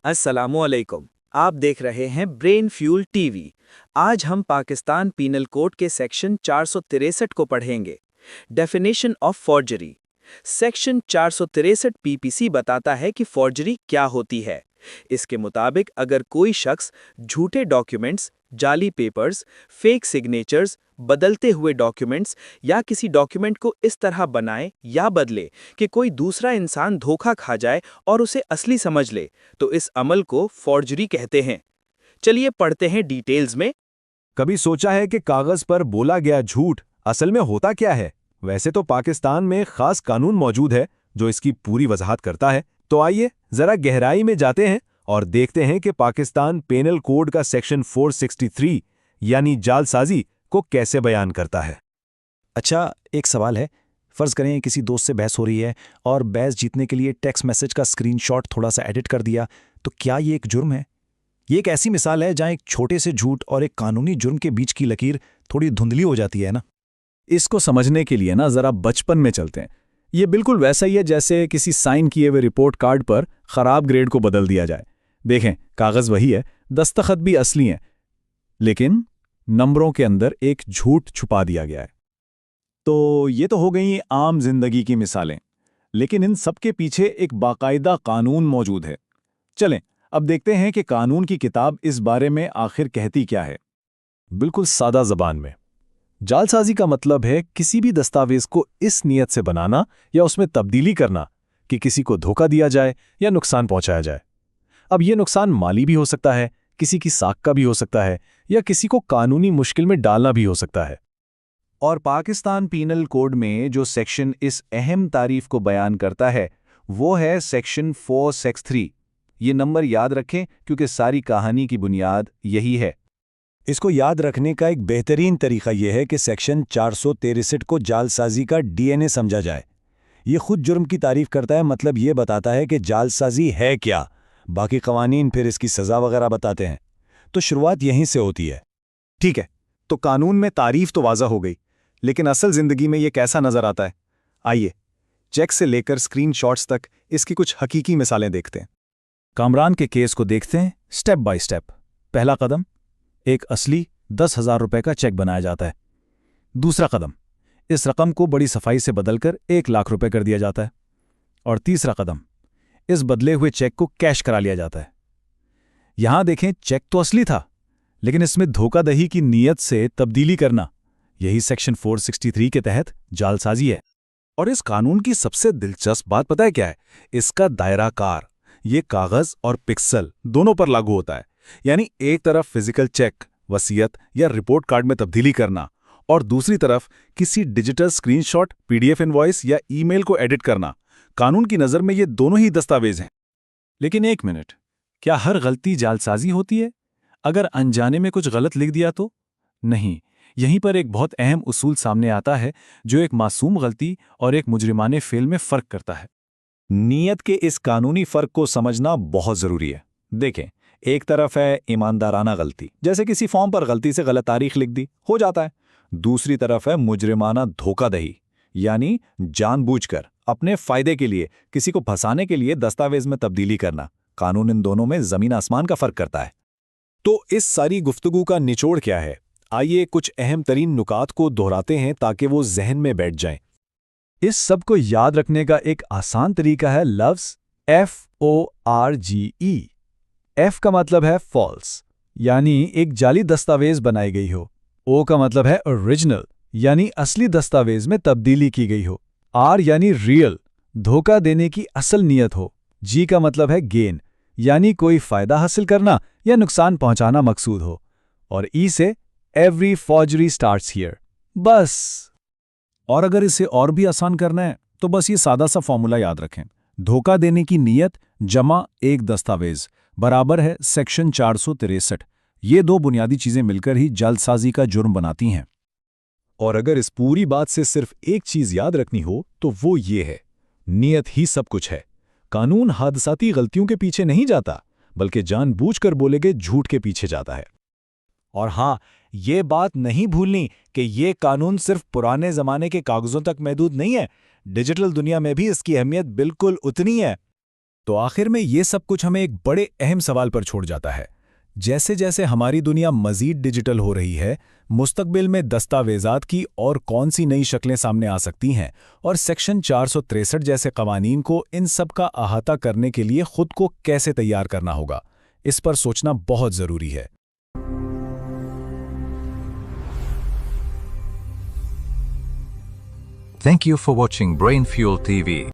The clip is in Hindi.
अस्सलामुअलैकुम। आप देख रहे हैं ब्रेन फ्यूल टीवी। आज हम पाकिस्तान पीनल कोड के सेक्शन 463 को पढ़ेंगे। Definition of forgery. Section 463 PPC बताता है कि फॉर्जरी क्या होती है। इसके मुताबिक अगर कोई शख्स झूठे डॉक्यूमेंट्स, जाली पेपर्स, फेक सिग्नेचर्स, बदलते हुए डॉक्यूमेंट्स या किसी डॉक्यूमेंट को इस तरह बनाए या बदले कि कोई दूसरा इंसान धोखा खा जाए और उसे असली समझ ले, तो इस अमल को फॉर्जरी कहते हैं। चलिए पढ़ते हैं डिटेल्स में। कभी सोचा है कि कागज पर बोला गया झूठ असल में होता क्या है? वैसे तो पाकिस्तान में खास कानून मौजूद है जो इसकी पूरी वजाहत करता है। तो आइए जरा गहराई में जाते हैं और देखते हैं कि पाकिस्तान पेनल कोड का सेक्शन 463 यानी जालसाजी को कैसे बयान करता है। अच्छा, एक सवाल है। फ़र्ज़ करें किसी दोस्त से बहस हो रही है और बहस जीतने के लिए टेक्स्ट मैसेज का स्क्रीनशॉट थोड़ा सा एडिट कर दिया, तो क्या ये एक जुर्म है? ये एक ऐसी मिसाल है जहाँ एक छोटे से झूठ और एक कानूनी जुर्म के बीच की लकीर थोड़ी धुंधली हो जाती है ना। इसको समझने के लिए ना ज़रा बचपन में चलते हैं। ये बिल्कुल वैसा ही है जैसे किसी साइन किए हुए रिपोर्ट कार्ड पर ख़राब ग्रेड को बदल दिया जाए। देखें, कागज़ वही है, दस्तखत भी असली हैं, लेकिन नंबरों के अंदर एक झूठ छुपा दिया गया है। तो ये तो हो गई आम जिंदगी की मिसालें, लेकिन इन सब के पीछे एक बाकायदा कानून मौजूद है। चलें अब देखते हैं कि कानून की किताब इस बारे में आखिर कहती क्या है। बिल्कुल सादा ज़बान में, जालसाजी का मतलब है किसी भी दस्तावेज को इस नीयत से बनाना या उसमें तब्दीली करना कि किसी को धोखा दिया जाए या नुकसान पहुंचाया जाए। अब यह नुकसान माली भी हो सकता है, किसी की साख का भी हो सकता है, या किसी को कानूनी मुश्किल में डालना भी हो सकता है। और पाकिस्तान पीनल कोड में जो सेक्शन इस अहम तारीफ को बयान करता है वो है सेक्शन 463। ये नंबर याद रखें क्योंकि सारी कहानी की बुनियाद यही है। इसको याद रखने का एक बेहतरीन तरीका यह है कि सेक्शन 463 को जालसाजी का डीएनए समझा जाए। ये खुद जुर्म की तारीफ करता है, मतलब ये बताता है कि जालसाजी है क्या। बाकी कवानीन फिर इसकी सज़ा वगैरह बताते हैं। तो शुरुआत यहीं से होती है। ठीक है, तो कानून में तारीफ तो वाज़ा हो गई, लेकिन असल ज़िंदगी में ये कैसा नज़र आता है? आइए चेक से लेकर स्क्रीनशॉट्स तक इसकी कुछ हकीकी मिसालें देखते हैं। कामरान के केस को देखते हैं स्टेप बाय स्टेप। पहला कदम, एक असली 10,000 रुपये का चेक बनाया जाता है। दूसरा कदम, इस रकम को बड़ी सफाई से बदलकर 1 लाख रुपये कर दिया जाता है। और तीसरा कदम, इस बदले हुए चेक को कैश करा लिया जाता है। यहां देखें, चेक तो असली था, लेकिन इसमें धोखाधड़ी की नीयत से तब्दीली करना, यही सेक्शन 463 के तहत जालसाजी है। और इस कानून की सबसे दिलचस्प बात पता है क्या है? इसका दायरा कार ये कागज और पिक्सल दोनों पर लागू होता है। यानी एक तरफ फिजिकल चेक, वसीयत या रिपोर्ट कार्ड में तब्दीली करना, और दूसरी तरफ किसी डिजिटल स्क्रीनशॉट, पीडीएफ इनवॉइस या ईमेल को एडिट करना। कानून की नज़र में ये दोनों ही दस्तावेज हैं। लेकिन एक मिनट, क्या हर गलती जालसाजी होती है? अगर अनजाने में कुछ गलत लिख दिया तो? नहीं। यहीं पर एक बहुत अहम उसूल सामने आता है जो एक मासूम गलती और एक मुजरिमाने फेल में फ़र्क करता है। नीयत के इस कानूनी फ़र्क को समझना बहुत ज़रूरी है। देखें, एक तरफ है ईमानदाराना गलती, जैसे किसी फॉर्म पर गलती से गलत तारीख लिख दी, हो जाता है। दूसरी तरफ है मुजरिमाना धोखाधड़ी, यानी जानबूझकर अपने फ़ायदे के लिए किसी को फंसाने के लिए दस्तावेज में तब्दीली करना। कानून इन दोनों में ज़मीन आसमान का फ़र्क करता है। तो इस सारी गुफ्तगू का निचोड़ क्या है? आइए कुछ अहम तरीन नुकात को दोहराते हैं ताकि वो जहन में बैठ जाएं। इस सब को याद रखने का एक आसान तरीका है लफ्ज़ FORGE। F का मतलब है फॉल्स, यानी एक जाली दस्तावेज बनाई गई हो। O का मतलब है ओरिजिनल, यानी असली दस्तावेज में तब्दीली की गई हो। R यानी रियल, धोखा देने की असल नीयत हो। G का मतलब है गेन, यानी कोई फायदा हासिल करना या नुकसान पहुंचाना मकसूद हो। और E से एवरी फॉर्जरी स्टार्ट्स हियर। बस। और अगर इसे और भी आसान करना है तो बस ये सादा सा फॉर्मूला याद रखें। धोखा देने की नीयत जमा एक दस्तावेज बराबर है सेक्शन 463। ये दो बुनियादी चीजें मिलकर ही जालसाजी का जुर्म बनाती हैं। और अगर इस पूरी बात से सिर्फ एक चीज याद रखनी हो तो वो ये है, नीयत ही सब कुछ है। कानून हादसाती गलतियों के पीछे नहीं जाता, बल्कि जानबूझकर बोले गए झूठ के पीछे जाता है। और हां, ये बात नहीं भूलनी कि ये कानून सिर्फ पुराने जमाने के कागजों तक महदूद नहीं है। डिजिटल दुनिया में भी इसकी अहमियत बिल्कुल उतनी है। तो आखिर में ये सब कुछ हमें एक बड़े अहम सवाल पर छोड़ जाता है। जैसे जैसे हमारी दुनिया मजीद डिजिटल हो रही है, मुस्तकबिल में दस्तावेज़ात की और कौन सी नई शक्लें सामने आ सकती हैं, और सेक्शन 463 जैसे कवानीन को इन सब का अहाता करने के लिए खुद को कैसे तैयार करना होगा, इस पर सोचना बहुत ज़रूरी है। Thank you for watching Brain Fuel TV.